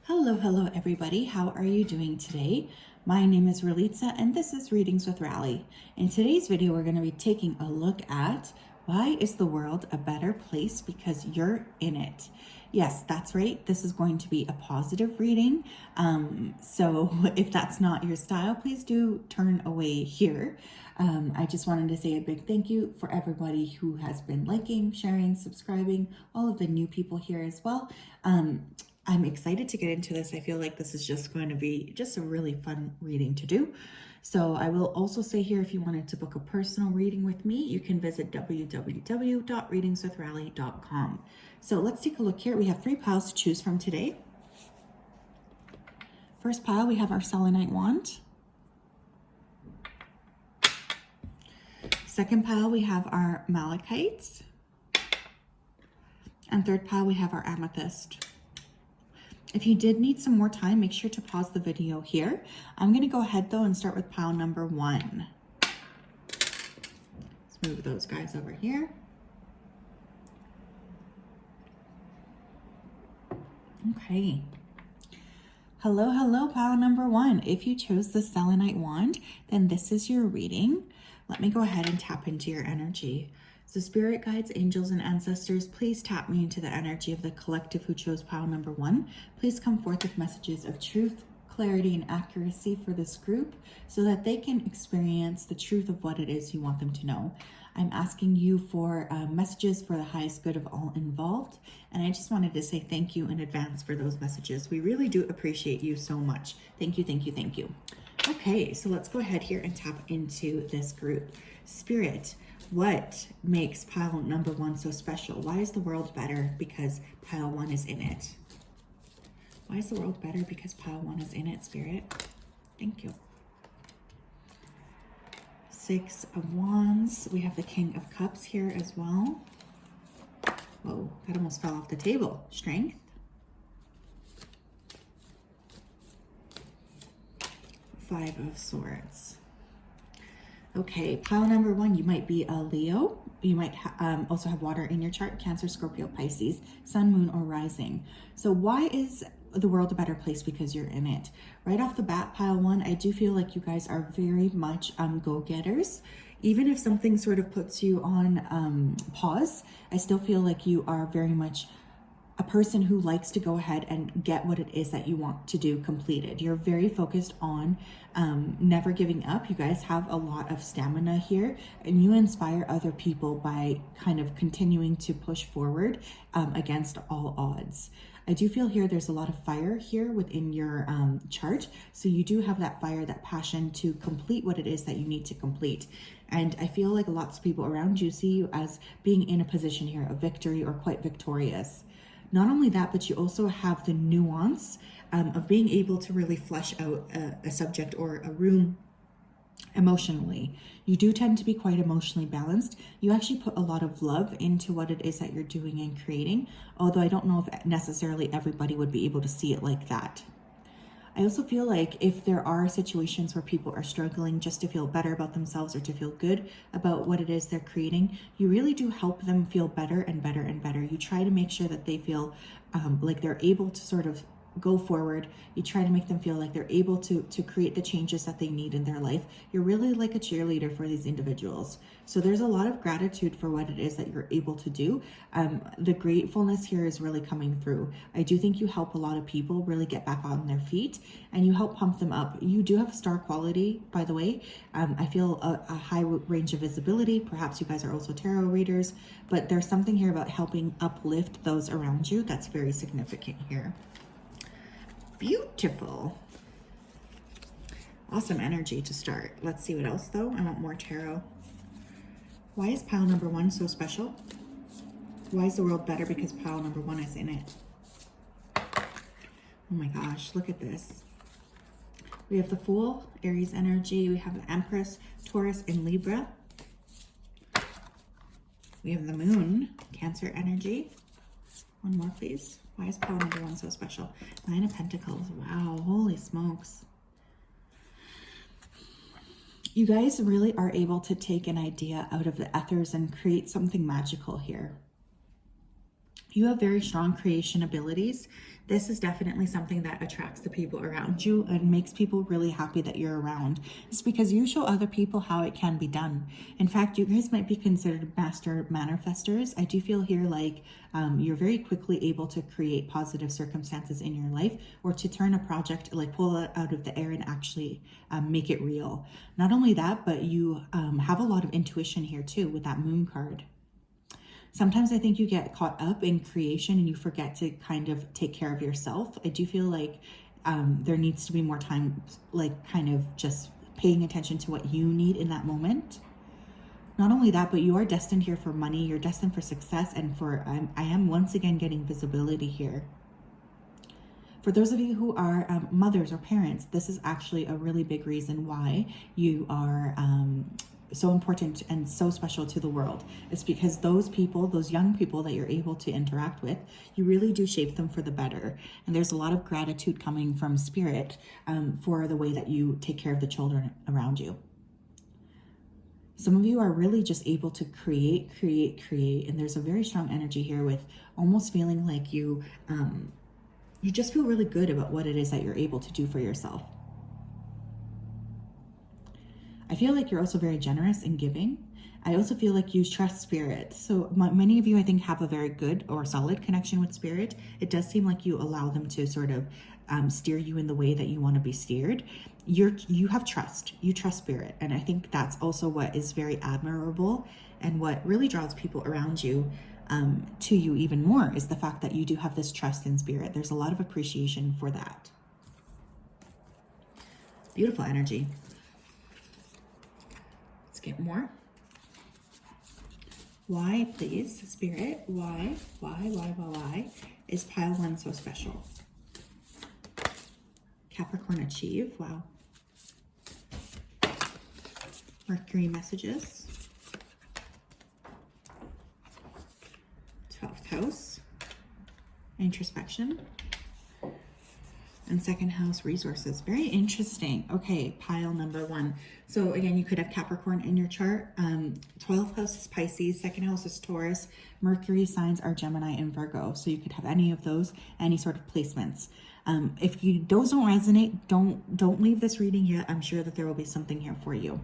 Hello everybody. How are you doing today? My name is Ralitza and this is Readings with Rally. In today's video, we're going to be taking a look at why is the world a better place because you're in it. Yes, that's right. This is going to be a positive reading. So if that's not your style, please do turn away here. I just wanted to say a big thank you for everybody who has been liking, sharing, subscribing, all of the new people here as well. I'm excited to get into this. I feel like this is just going to be just a really fun reading to do. So I will also say here, if you wanted to book a personal reading with me, you can visit www.readingswithrally.com. So let's take a look here. We have 3 piles to choose from today. First pile, we have our Selenite Wand. Second pile, we have our Malachites. And third pile, we have our Amethyst. If you did need some more time, make sure to pause the video here. I'm going to go ahead though and start with pile number 1. Let's move those guys over here. Okay. Hello, pile number 1. If you chose the Selenite Wand, then this is your reading. Let me go ahead and tap into your energy. So spirit guides, angels, and ancestors, please tap me into the energy of the collective who chose pile number 1. Please come forth with messages of truth, clarity, and accuracy for this group so that they can experience the truth of what it is you want them to know. I'm asking you for messages for the highest good of all involved. And I just wanted to say thank you in advance for those messages. We really do appreciate you so much. Thank you, thank you, thank you. Okay, so let's go ahead here and tap into this group. Spirit, what makes pile number 1 so special? Why is the world better because pile 1 is in it? Why is the world better because pile 1 is in it, Spirit? Thank you. 6 of Wands. We have the King of Cups here as well. Whoa, that almost fell off the table. Strength. 5 of Swords. Okay, pile number 1, you might be a Leo. You might also have water in your chart, Cancer, Scorpio, Pisces, Sun, Moon, or Rising. So why is the world a better place? Because you're in it. Right off the bat, pile 1, I do feel like you guys are very much go-getters. Even if something sort of puts you on pause, I still feel like you are very much a person who likes to go ahead and get what it is that you want to do completed. You're very focused on never giving up. You guys have a lot of stamina here, and you inspire other people by kind of continuing to push forward against all odds. I do feel here there's a lot of fire here within your chart. So you do have that fire, that passion to complete what it is that you need to complete. And I feel like lots of people around you see you as being in a position here of victory or quite victorious. Not only that, but you also have the nuance of being able to really flesh out a subject or a room emotionally. You do tend to be quite emotionally balanced. You actually put a lot of love into what it is that you're doing and creating, although I don't know if necessarily everybody would be able to see it like that. I also feel like if there are situations where people are struggling just to feel better about themselves or to feel good about what it is they're creating, you really do help them feel better and better and better. You try to make sure that they feel like they're able to sort of go forward. You try to make them feel like they're able to create the changes that they need in their life. You're really like a cheerleader for these individuals. So there's a lot of gratitude for what it is that you're able to do. The gratefulness here is really coming through. I do think you help a lot of people really get back on their feet and you help pump them up. You do have star quality, by the way. I feel a high range of visibility. Perhaps you guys are also tarot readers, but there's something here about helping uplift those around you that's very significant here. Beautiful. Awesome energy to start. Let's see what else though. I want more tarot. Why is pile number 1 so special? Why is the world better because pile number 1 is in it? Oh my gosh, look at this. We have the Fool, Aries energy. We have the Empress, Taurus, and Libra. We have the Moon, Cancer energy. One more, please. Why is pile number 1 so special? 9 of Pentacles. Wow, holy smokes. You guys really are able to take an idea out of the ethers and create something magical here. You have very strong creation abilities. This is definitely something that attracts the people around you and makes people really happy that you're around. It's because you show other people how it can be done. In fact, you guys might be considered master manifestors. I do feel here like you're very quickly able to create positive circumstances in your life, or to turn a project, like pull it out of the air and actually make it real. Not only that, but you have a lot of intuition here too with that moon card. Sometimes I think you get caught up in creation and you forget to kind of take care of yourself. I do feel like there needs to be more time, like kind of just paying attention to what you need in that moment. Not only that, but you are destined here for money. You're destined for success and for, I am once again getting visibility here. For those of you who are mothers or parents, this is actually a really big reason why you are so important and so special to the world. It's because those people, those young people that you're able to interact with, you really do shape them for the better. And there's a lot of gratitude coming from spirit for the way that you take care of the children around you. Some of you are really just able to create, and there's a very strong energy here with almost feeling like you just feel really good about what it is that you're able to do for yourself. I feel like you're also very generous and giving. I also feel like you trust spirit. So many of you, I think, have a very good or solid connection with spirit. It does seem like you allow them to sort of steer you in the way that you want to be steered. You have trust. You trust spirit. And I think that's also what is very admirable, and what really draws people around you to you even more, is the fact that you do have this trust in spirit. There's a lot of appreciation for that. Beautiful energy. Get more. Why, please, spirit? Why is pile 1 so special? Capricorn achieve. Wow. Mercury messages. 12th house. Introspection. And 2nd house, resources. Very interesting. Okay, pile number 1. So again, you could have Capricorn in your chart. 12th house is Pisces. 2nd house is Taurus. Mercury signs are Gemini and Virgo. So you could have any of those, any sort of placements. If those don't resonate, don't leave this reading yet. I'm sure that there will be something here for you.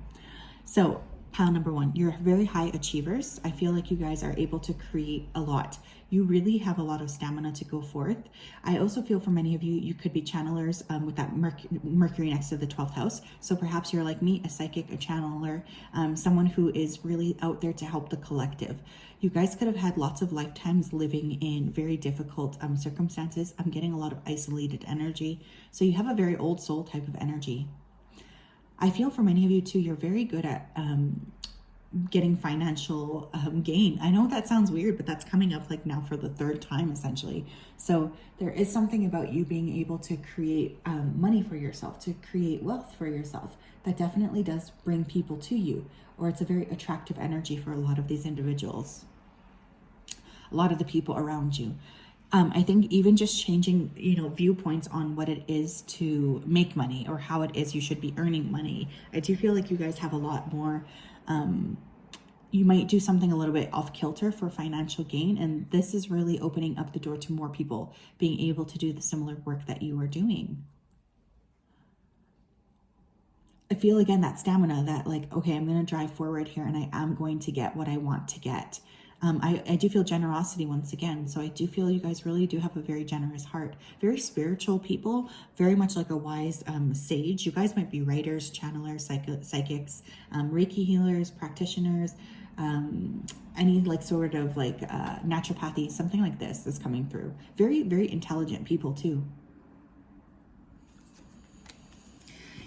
So pile number 1, you're very high achievers. I feel like you guys are able to create a lot. You really have a lot of stamina to go forth. I also feel for many of you, you could be channelers with that Mercury next to the 12th house. So perhaps you're like me, a psychic, a channeler, someone who is really out there to help the collective. You guys could have had lots of lifetimes living in very difficult circumstances. I'm getting a lot of isolated energy. So you have a very old soul type of energy. I feel for many of you too, you're very good at getting financial gain. I know that sounds weird, but that's coming up like now for the 3rd time essentially. So there is something about you being able to create money for yourself, to create wealth for yourself. That definitely does bring people to you, or it's a very attractive energy for a lot of these individuals, a lot of the people around you. I think even just changing, viewpoints on what it is to make money, or how it is you should be earning money. I do feel like you guys have a lot more, you might do something a little bit off kilter for financial gain. And this is really opening up the door to more people being able to do the similar work that you are doing. I feel again that stamina, that like, okay, I'm going to drive forward here and I am going to get what I want to get. I do feel generosity once again. So I do feel you guys really do have a very generous heart, very spiritual people, very much like a wise sage. You guys might be writers, channelers, psychics, Reiki healers, practitioners, any like sort of like naturopathy, something like this is coming through. Very, very intelligent people too.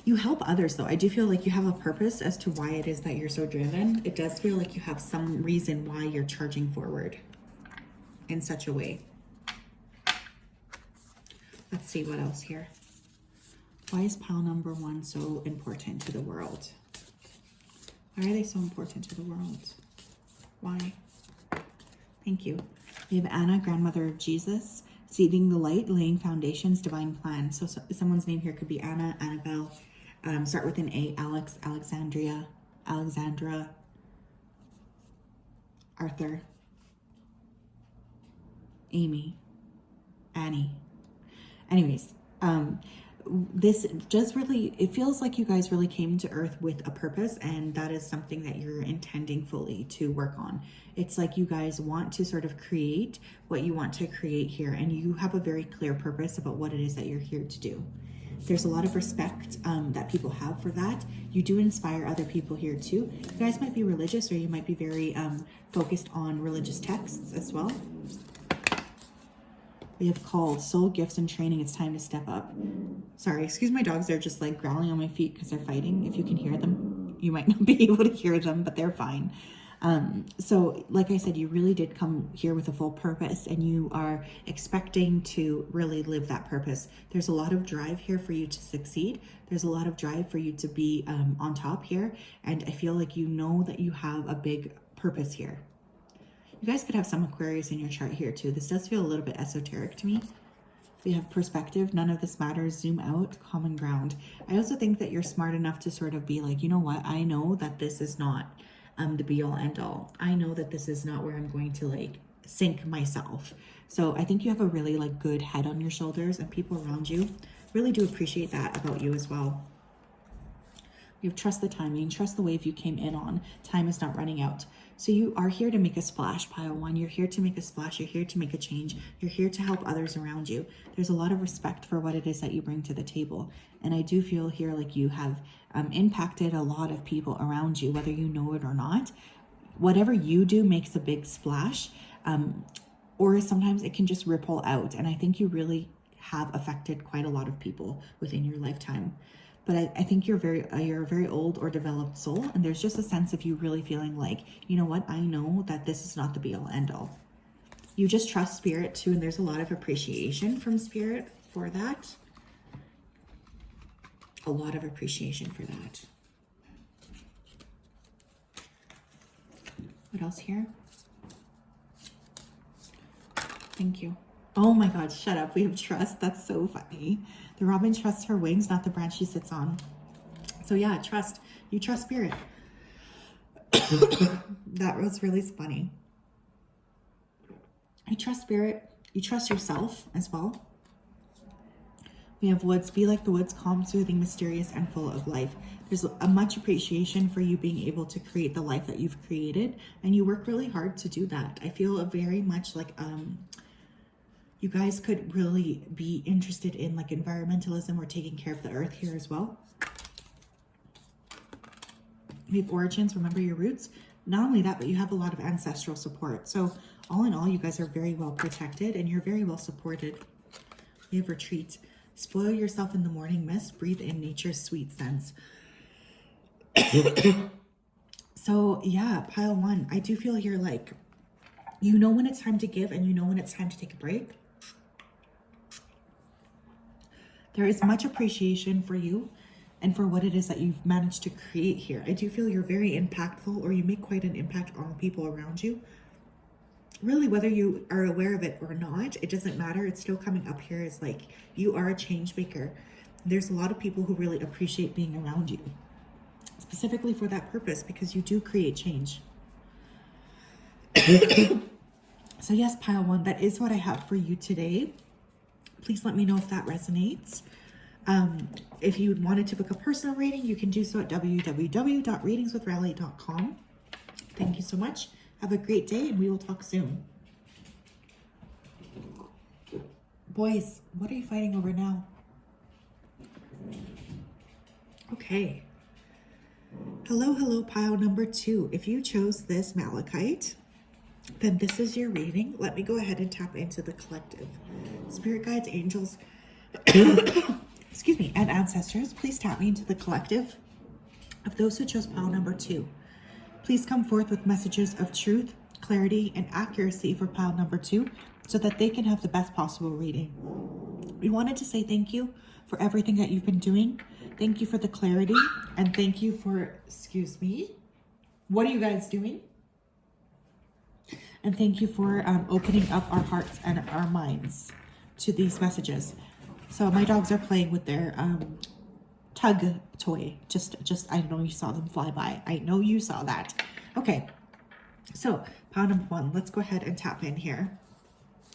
You help others though. I do feel like you have a purpose as to why it is that you're so driven. It does feel like you have some reason why you're charging forward in such a way. Let's see what else here. Why is pile number 1 so important to the world? Why are they so important to the world? Why? Thank you. We have Anna, grandmother of Jesus, seeding the light, laying foundations, divine plan. So someone's name here could be Anna, Annabelle. Start with an A, Alex, Alexandria, Alexandra, Arthur, Amy, Annie. Anyways, this just really, it feels like you guys really came to earth with a purpose, and that is something that you're intending fully to work on. It's like you guys want to sort of create what you want to create here, and you have a very clear purpose about what it is that you're here to do. There's a lot of respect that people have for that. You do inspire other people here too. You guys might be religious, or you might be very focused on religious texts as well. We have called soul gifts and training. It's time to step up. Sorry, excuse my dogs. They're just like growling on my feet because they're fighting. If you can hear them, you might not be able to hear them, but they're fine. So like I said, you really did come here with a full purpose, and you are expecting to really live that purpose. There's a lot of drive here for you to succeed. There's a lot of drive for you to be on top here. And I feel like you know that you have a big purpose here. You guys could have some Aquarius in your chart here too. This does feel a little bit esoteric to me. We have perspective, none of this matters, zoom out, common ground. I also think that you're smart enough to sort of be like, you know what? I know that this is not the be all end all. I know that this is not where I'm going to like sink myself. So I think you have a really like good head on your shoulders, and people around you really do appreciate that about you as well. You have trust the timing, trust the wave you came in on. Time is not running out. So you are here to make a splash, pile one. You're here to make a splash. You're here to make a change. You're here to help others around you. There's a lot of respect for what it is that you bring to the table. And I do feel here like you have impacted a lot of people around you, whether you know it or not. Whatever you do makes a big splash, or sometimes it can just ripple out. And I think you really have affected quite a lot of people within your lifetime. But I think you're a very old or developed soul, and there's just a sense of you really feeling like, you know what, I know that this is not the be all end all. You just trust spirit too, and there's a lot of appreciation from spirit for that. A lot of appreciation for that. What else here? Thank you. Oh my God, shut up. We have trust. That's so funny. The robin trusts her wings, not the branch she sits on. So yeah, trust. You trust spirit. That was really funny. You trust spirit. You trust yourself as well. We have woods. Be like the woods, calm, soothing, mysterious, and full of life. There's a much appreciation for you being able to create the life that you've created, and you work really hard to do that. I feel very much like you guys could really be interested in like environmentalism or taking care of the earth here as well. We have origins, remember your roots. Not only that, but you have a lot of ancestral support. So all in all, you guys are very well protected and you're very well supported. We have retreat. Spoil yourself in the morning mist. Breathe in nature's sweet scents. So yeah, pile one. I do feel here like, you know when it's time to give and you know when it's time to take a break. There is much appreciation for you and for what it is that you've managed to create here. I do feel you're very impactful, or you make quite an impact on people around you. Really, whether you are aware of it or not, it doesn't matter. It's still coming up here as like you are a change maker. There's a lot of people who really appreciate being around you, specifically for that purpose, because you do create change. So yes, pile one, that is what I have for you today. Please let me know if that resonates. If you wanted to book a personal reading, you can do so at www.readingswithrally.com. Thank you so much. Have a great day, and we will talk soon. Boys, what are you fighting over now? Okay. Hello, pile number 2. If you chose this malachite, then this is your reading. Let me go ahead and tap into the collective. Spirit guides, angels, excuse me, and ancestors, please tap me into the collective of those who chose pile number 2. Please come forth with messages of truth, clarity, and accuracy for pile number 2 so that they can have the best possible reading. We wanted to say thank you for everything that you've been doing. Thank you for the clarity, and thank you for, excuse me, what are you guys doing? And thank you for opening up our hearts and our minds to these messages. So my dogs are playing with their tug toy. Just I know you saw them fly by. I know you saw that. Okay, so pile number 1. Let's go ahead and tap in here.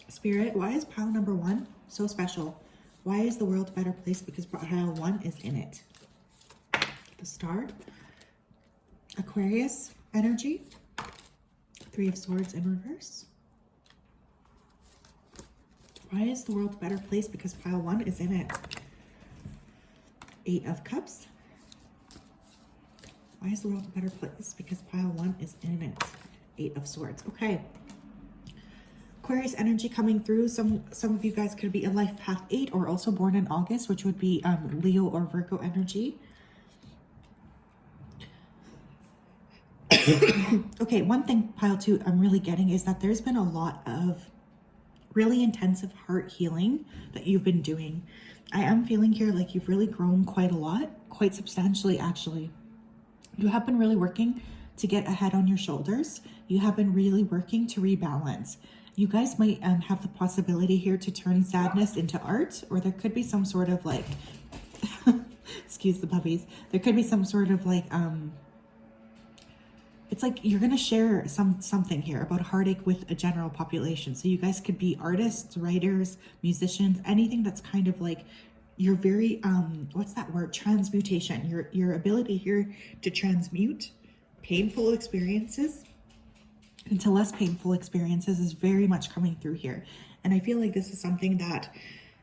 Spirit, why is pile number 1 so special? Why is the world a better place? Because pile 1 is in it. The Star. Aquarius energy. 3 of Swords in reverse. Why is the world a better place? Because pile 1 is in it. 8 of Cups. Why is the world a better place? Because pile 1 is in it. 8 of Swords. Okay. Aquarius energy coming through. Some of you guys could be in life path 8 or also born in August, which would be Leo or Virgo energy. Okay, one thing, pile 2, I'm really getting is that there's been a lot of really intensive heart healing that you've been doing. I am feeling here like you've really grown quite a lot, quite substantially actually. You have been really working to get a head on your shoulders. You have been really working to rebalance. You guys might have the possibility here to turn sadness into art, or there could be some sort of like, excuse the puppies, there could be some sort of like, it's like you're going to share something here about heartache with a general population. So you guys could be artists, writers, musicians, anything that's kind of like your very, what's that word? Transmutation. Your ability here to transmute painful experiences into less painful experiences is very much coming through here. And I feel like this is something that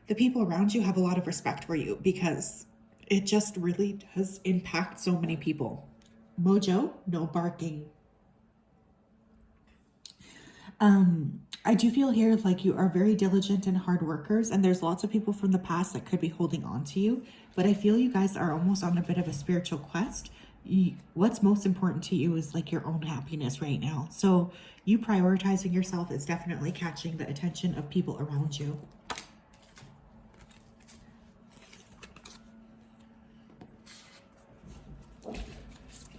the people around you have a lot of respect for you, because it just really does impact so many people. Mojo, no barking. I do feel here like you are very diligent and hard workers, and there's lots of people from the past that could be holding on to you, but I feel you guys are almost on a bit of a spiritual quest. What's most important to you is like your own happiness right now. So you prioritizing yourself is definitely catching the attention of people around you.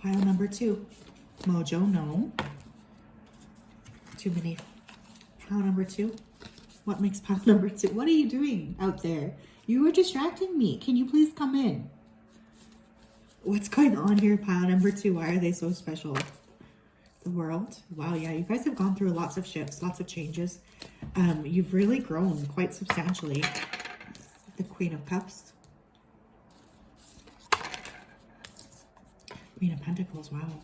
Pile number 2. Mojo, no. Too many. Pile number 2. What makes pile number 2? What are you doing out there? You were distracting me. Can you please come in? What's going on here, pile number 2? Why are they so special? The World. Wow, yeah, you guys have gone through lots of shifts, lots of changes. You've really grown quite substantially. The Queen of Cups. Queen of Pentacles, wow.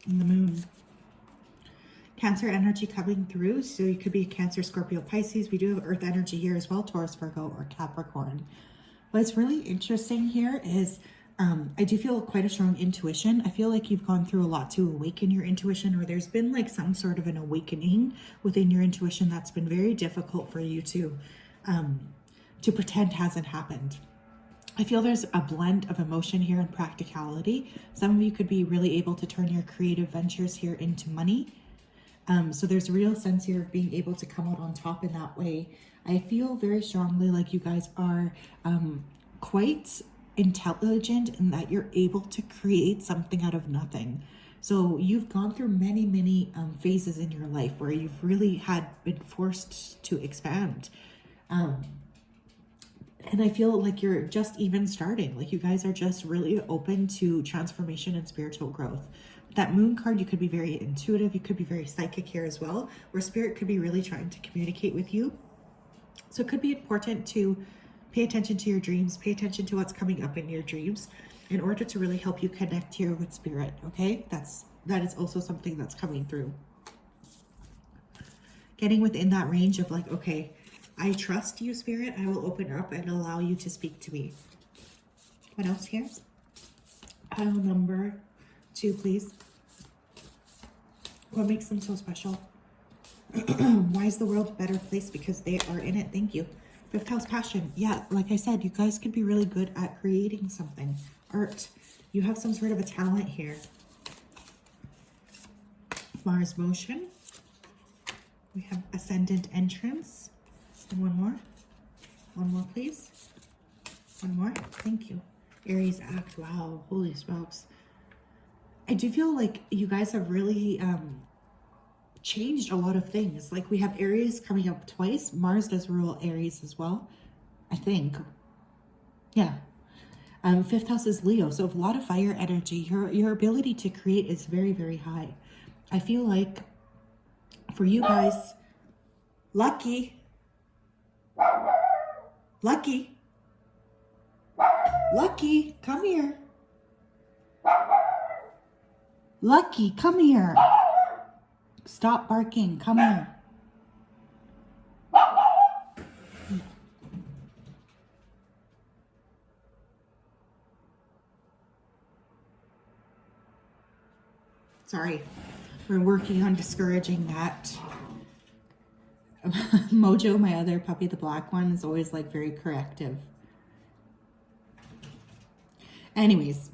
And the Moon. Cancer energy coming through. So you could be Cancer, Scorpio, Pisces. We do have Earth energy here as well. Taurus, Virgo, or Capricorn. What's really interesting here is I do feel quite a strong intuition. I feel like you've gone through a lot to awaken your intuition, or there's been like some sort of an awakening within your intuition that's been very difficult for you to pretend hasn't happened. I feel there's a blend of emotion here and practicality. Some of you could be really able to turn your creative ventures here into money. So there's a real sense here of being able to come out on top in that way. I feel very strongly like you guys are quite intelligent in that you're able to create something out of nothing. So you've gone through many phases in your life where you've really been forced to expand. And I feel like you're just even starting. Like you guys are just really open to transformation and spiritual growth. That Moon card, you could be very intuitive. You could be very psychic here as well, where Spirit could be really trying to communicate with you. So it could be important to pay attention to your dreams, pay attention to what's coming up in your dreams in order to really help you connect here with Spirit, okay? That is also something that's coming through. Getting within that range of like, okay, I trust you, Spirit. I will open up and allow you to speak to me. What else here? Pile number 2, please. What makes them so special? Why is the world a better place? Because they are in it. Thank you. 5th house passion. Yeah, like I said, you guys could be really good at creating something. Art. You have some sort of a talent here. Mars motion. We have ascendant entrance. And one more. One more, please. One more. Thank you. Aries act. Wow. Holy smokes. I do feel like you guys have really changed a lot of things. Like we have Aries coming up twice. Mars does rule Aries as well, I think. Yeah. 5th house is Leo. So a lot of fire energy. Your ability to create is very high. I feel like for you guys, Lucky. Lucky. Lucky, come here. Lucky, come here. Stop barking, come here. Sorry, we're working on discouraging that. Mojo, my other puppy, the black one, is always like very corrective. Anyways,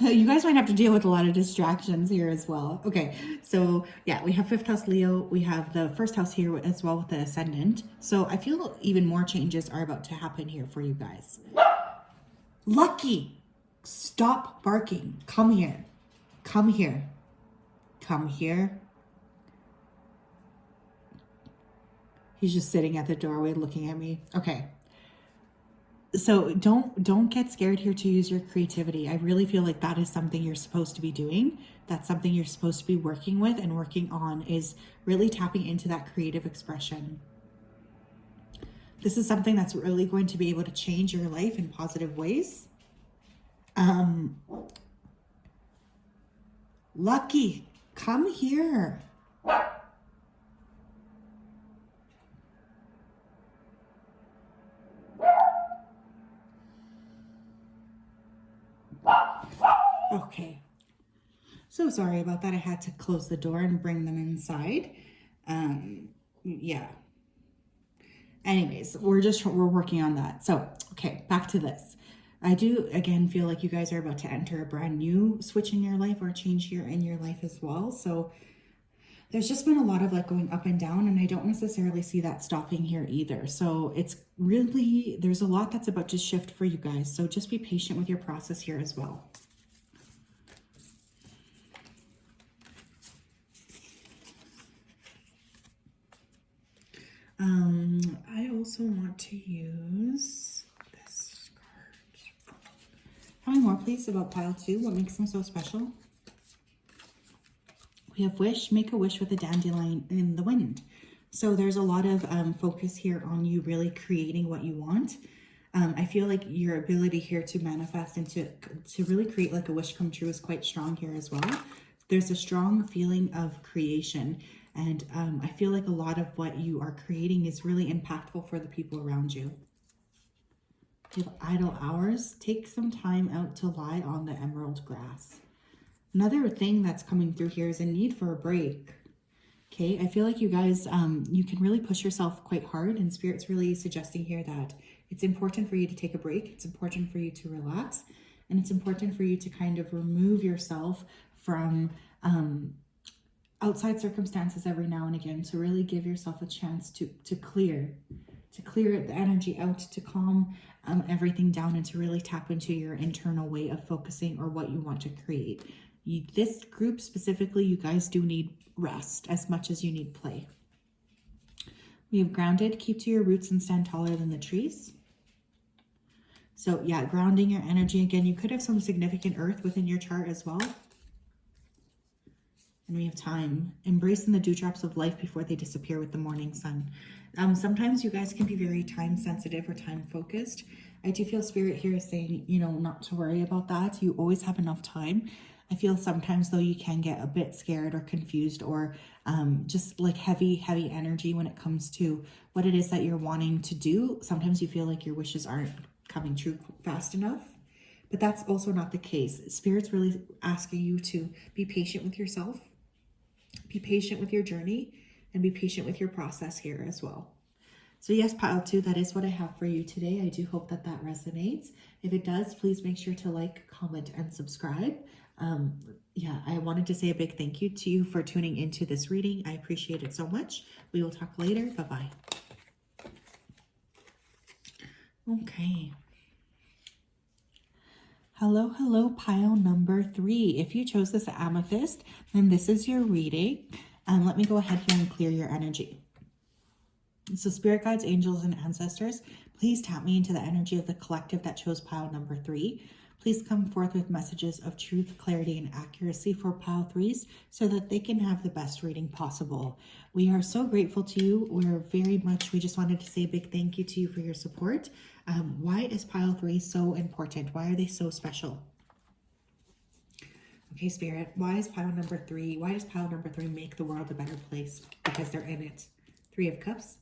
you guys might have to deal with a lot of distractions here as well. Okay, so yeah, we have 5th house Leo. We have the 1st house here as well with the ascendant. So I feel even more changes are about to happen here for you guys. Lucky, stop barking. Come here. Come here. Come here. He's just sitting at the doorway looking at me. Okay. So don't get scared here to use your creativity. I really feel like that is something you're supposed to be doing. That's something you're supposed to be working with and working on, is really tapping into that creative expression. This is something that's really going to be able to change your life in positive ways. Lucky, come here. Okay, so sorry about that. I had to close the door and bring them inside. Yeah. Anyways, we're working on that. So, okay, back to this. I do, again, feel like you guys are about to enter a brand new switch in your life or change here in your life as well. So there's just been a lot of like going up and down, and I don't necessarily see that stopping here either. So it's really, there's a lot that's about to shift for you guys. So just be patient with your process here as well. I also want to use this card. Tell me more, please, about pile 2. What makes them so special? We have wish, make a wish with a dandelion in the wind. So there's a lot of focus here on you really creating what you want. I feel like your ability here to manifest and to really create like a wish come true is quite strong here as well. There's a strong feeling of creation. And I feel like a lot of what you are creating is really impactful for the people around you. You have idle hours. Take some time out to lie on the emerald grass. Another thing that's coming through here is a need for a break. Okay, I feel like you guys, you can really push yourself quite hard, and Spirit's really suggesting here that it's important for you to take a break. It's important for you to relax, and it's important for you to kind of remove yourself from outside circumstances every now and again, to really give yourself a chance to clear the energy out, to calm everything down, and to really tap into your internal way of focusing or what you want to create. This group specifically, you guys do need rest as much as you need play. We have grounded, keep to your roots and stand taller than the trees. So yeah, grounding your energy. Again, you could have some significant earth within your chart as well. And we have time, embracing the dewdrops of life before they disappear with the morning sun. Sometimes you guys can be very time sensitive or time focused. I do feel Spirit here is saying, you know, not to worry about that. You always have enough time. I feel sometimes though you can get a bit scared or confused or just like heavy energy when it comes to what it is that you're wanting to do. Sometimes you feel like your wishes aren't coming true fast enough. But that's also not the case. Spirit's really asking you to be patient with yourself. Be patient with your journey and be patient with your process here as well. So yes, pile 2, that is what I have for you today. I do hope that that resonates. If it does, please make sure to like, comment, and subscribe. Yeah, I wanted to say a big thank you to you for tuning into this reading. I appreciate it so much. We will talk later. Bye-bye. Okay. Hello, pile number 3. If you chose this amethyst, then this is your reading. Let me go ahead here and clear your energy. So spirit guides, angels, and ancestors, please tap me into the energy of the collective that chose pile number 3. Please come forth with messages of truth, clarity, and accuracy for pile threes so that they can have the best reading possible. We are so grateful to you. We just wanted to say a big thank you to you for your support. Why is pile three so important? Why are they so special? Okay, Spirit, why does pile number three make the world a better place? Because they're in it. Three of Cups.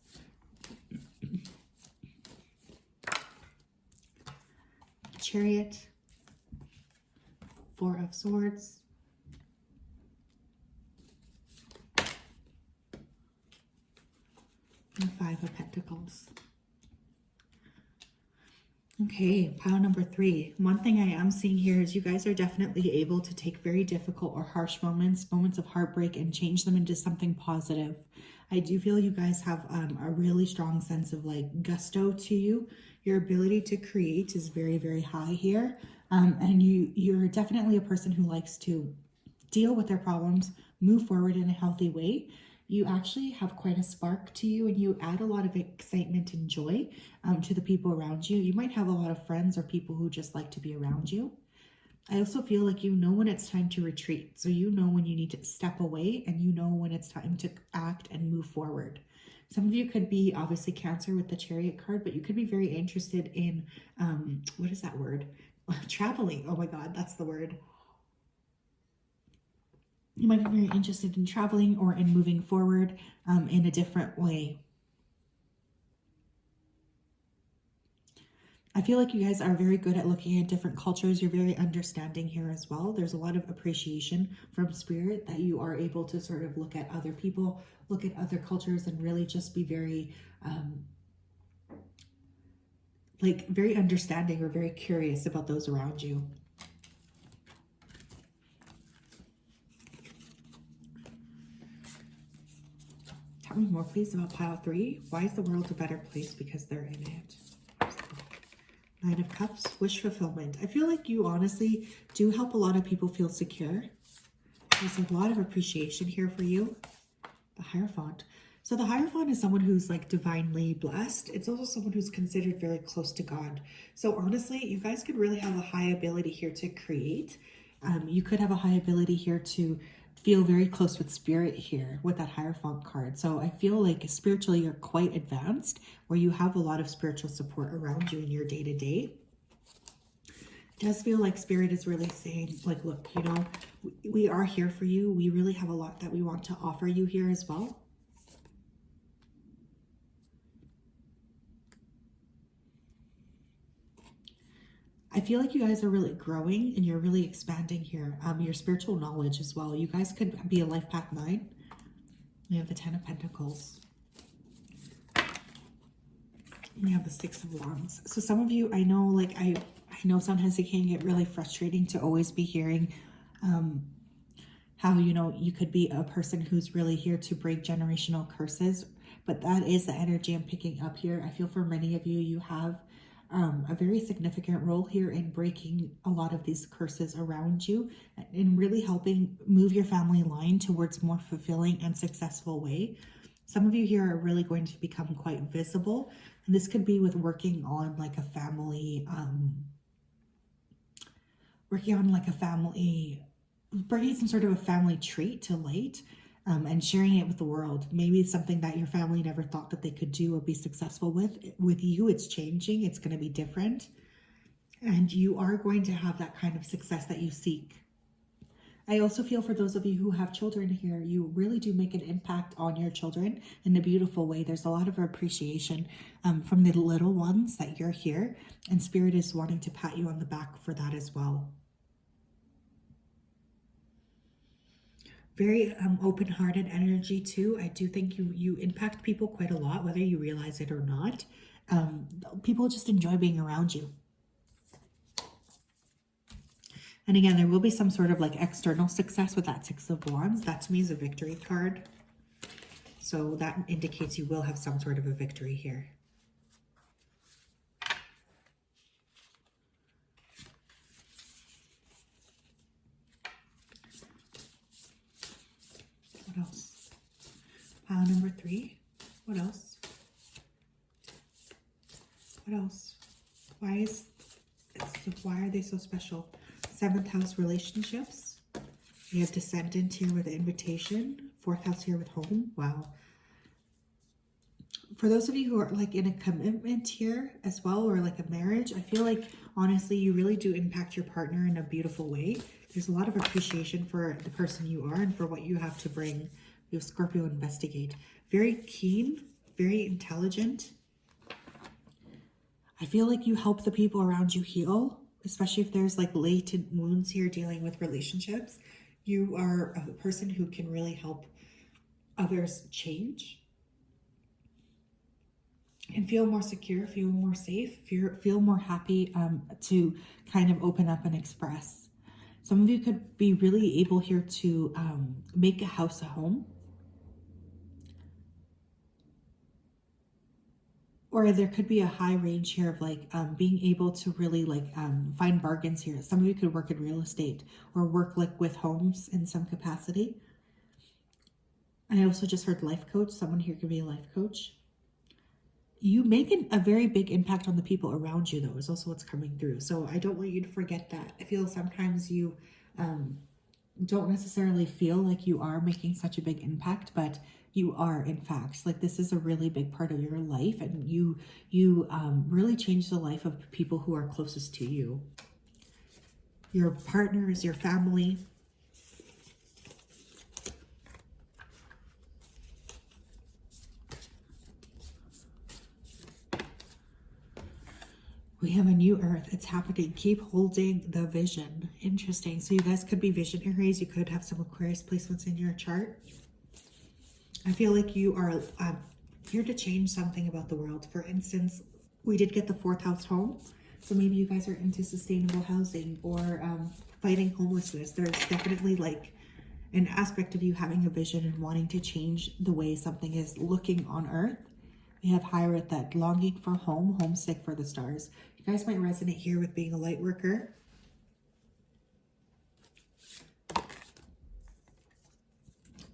Chariot. Four of Swords. And Five of Pentacles. Okay, pile number three. One thing I am seeing here is you guys are definitely able to take very difficult or harsh moments of heartbreak, and change them into something positive. I do feel you guys have a really strong sense of like gusto to you. Your ability to create is very, very high here. And you're definitely a person who likes to deal with their problems, move forward in a healthy way. You actually have quite a spark to you, and you add a lot of excitement and joy to the people around you. You might have a lot of friends or people who just like to be around you. I also feel like you know when it's time to retreat. So you know when you need to step away, and you know when it's time to act and move forward. Some of you could be obviously Cancer with the Chariot card, but you could be very interested in, what is that word? Traveling. Oh my God, that's the word. You might be very interested in traveling or in moving forward in a different way. I feel like you guys are very good at looking at different cultures. You're very understanding here as well. There's a lot of appreciation from Spirit that you are able to sort of look at other people, look at other cultures, and really just be very, very understanding or very curious about those around you. Tell me more, please, about pile three. Why is the world a better place? Because they're in it. Nine of Cups, wish fulfillment. I feel like you honestly do help a lot of people feel secure. There's a lot of appreciation here for you. The Hierophant. So the Hierophant is someone who's like divinely blessed. It's also someone who's considered very close to God. So honestly, you guys could really have a high ability here to create. You could have a high ability here to feel very close with Spirit here with that Hierophant card. So I feel like spiritually you're quite advanced, where you have a lot of spiritual support around you in your day-to-day. It does feel like Spirit is really saying, like, look, you know, we are here for you. We really have a lot that we want to offer you here as well. I feel like you guys are really growing and you're really expanding here. Your spiritual knowledge as well. You guys could be a life path 9. We have the 10 of Pentacles. We have the 6 of Wands. So some of you, I know, like, I know sometimes it can get really frustrating to always be hearing how, you know, you could be a person who's really here to break generational curses. But that is the energy I'm picking up here. I feel for many of you, you have a very significant role here in breaking a lot of these curses around you and really helping move your family line towards more fulfilling and successful way. Some of you here are really going to become quite visible, and this could be with working on like a family, bringing some sort of a family trait to light. And sharing it with the world. Maybe it's something that your family never thought that they could do or be successful with. With you, it's changing. It's going to be different. And you are going to have that kind of success that you seek. I also feel for those of you who have children here, you really do make an impact on your children in a beautiful way. There's a lot of appreciation from the little ones that you're here. And Spirit is wanting to pat you on the back for that as well. Very open-hearted energy too. I do think you impact people quite a lot, whether you realize it or not. People just enjoy being around you. And again, there will be some sort of like external success with that 6 of Wands. That to me is a victory card. So that indicates you will have some sort of a victory here. What else? Pile number 3. What else? What else? Why is Why are they so special? 7th house relationships. We have descendant here with invitation. 4th house here with home. Wow. For those of you who are like in a commitment here as well, or like a marriage, I feel like honestly you really do impact your partner in a beautiful way. There's a lot of appreciation for the person you are and for what you have to bring. You have Scorpio investigate. Very keen, very intelligent. I feel like you help the people around you heal, especially if there's like latent wounds here dealing with relationships. You are a person who can really help others change and feel more secure, feel more safe, feel more happy to kind of open up and express. Some of you could be really able here to make a house a home. Or there could be a high range here of like being able to really like find bargains here. Some of you could work in real estate or work like with homes in some capacity. I also just heard life coach. Someone here could be a life coach. You make a very big impact on the people around you, though, is also what's coming through. So I don't want you to forget that. I feel sometimes you don't necessarily feel like you are making such a big impact, but you are, in fact. Like, this is a really big part of your life, and you really change the life of people who are closest to you. Your partners, your family. We have a new earth. It's happening. Keep holding the vision. Interesting. So you guys could be visionaries. You could have some Aquarius placements in your chart. I feel like you are here to change something about the world. For instance, we did get the 4th house home. So maybe you guys are into sustainable housing or fighting homelessness. There's definitely like an aspect of you having a vision and wanting to change the way something is looking on earth. We have higher at that, longing for home, homesick for the stars. You guys might resonate here with being a light worker.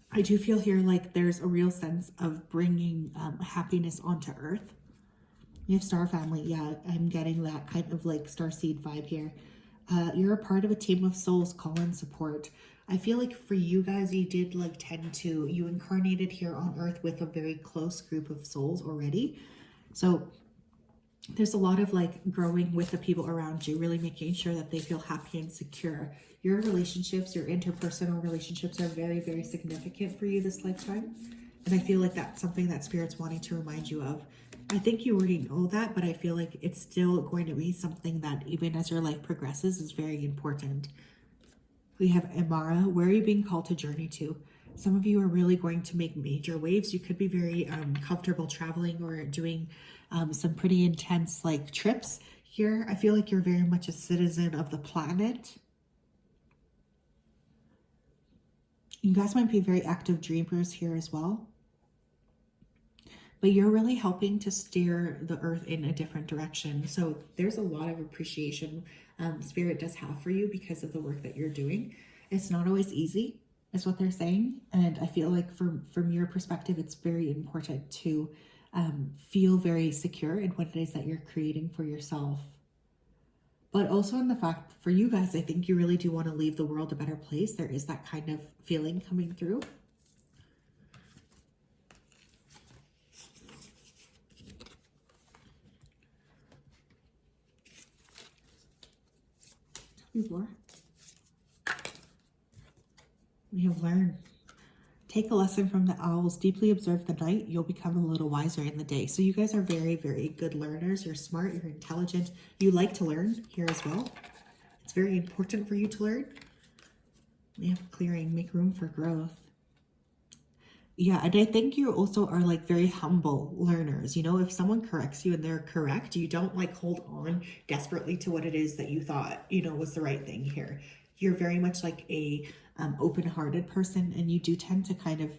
I do feel here like there's a real sense of bringing happiness onto earth. You have star family. Yeah, I'm getting that kind of like starseed vibe here. You're a part of a team of souls, call and support. I feel like for you guys, you did like you incarnated here on earth with a very close group of souls already. So there's a lot of like growing with the people around you, really making sure that they feel happy and secure. Your relationships, your interpersonal relationships are very, very significant for you this lifetime. And I feel like that's something that Spirit's wanting to remind you of. I think you already know that, but I feel like it's still going to be something that even as your life progresses is very important. We have Amara. Where are you being called to journey to? Some of you are really going to make major waves. You could be very comfortable traveling or doing some pretty intense like trips here. I feel like you're very much a citizen of the planet. You guys might be very active dreamers here as well. But you're really helping to steer the earth in a different direction. So there's a lot of appreciation Spirit does have for you because of the work that you're doing. It's not always easy, is what they're saying. And I feel like from your perspective, it's very important to feel very secure in what it is that you're creating for yourself. But also in the fact, for you guys, I think you really do want to leave the world a better place. There is that kind of feeling coming through. More. We have learned. Take a lesson from the owls. Deeply observe the night. You'll become a little wiser in the day. So you guys are very, very good learners. You're smart. You're intelligent. You like to learn here as well. It's very important for you to learn. We have clearing. Make room for growth. Yeah, and I think you also are like very humble learners. You know, if someone corrects you and they're correct, you don't like hold on desperately to what it is that you thought, you know, was the right thing here. You're very much like a open-hearted person, and you do tend to kind of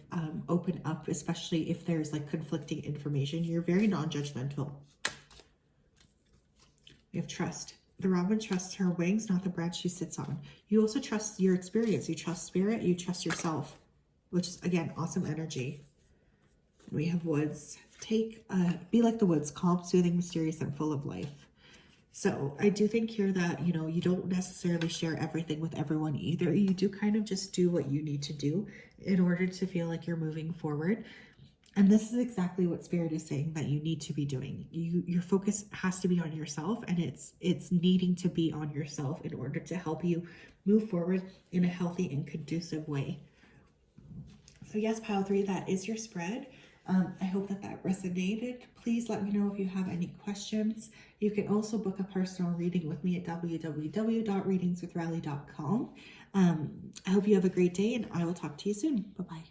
open up, especially if there's like conflicting information. You're very non-judgmental. We have trust. The robin trusts her wings, not the branch she sits on. You also trust your experience. You trust Spirit. You trust yourself, which is, again, awesome energy. We have woods. Be like the woods, calm, soothing, mysterious, and full of life. So I do think here that, you don't necessarily share everything with everyone either. You do kind of just do what you need to do in order to feel like you're moving forward. And this is exactly what Spirit is saying that you need to be doing. Your focus has to be on yourself, and it's needing to be on yourself in order to help you move forward in a healthy and conducive way. So yes, pile 3, that is your spread. I hope that resonated. Please let me know if you have any questions. You can also book a personal reading with me at www.readingswithrally.com. I hope you have a great day, and I will talk to you soon. Bye-bye.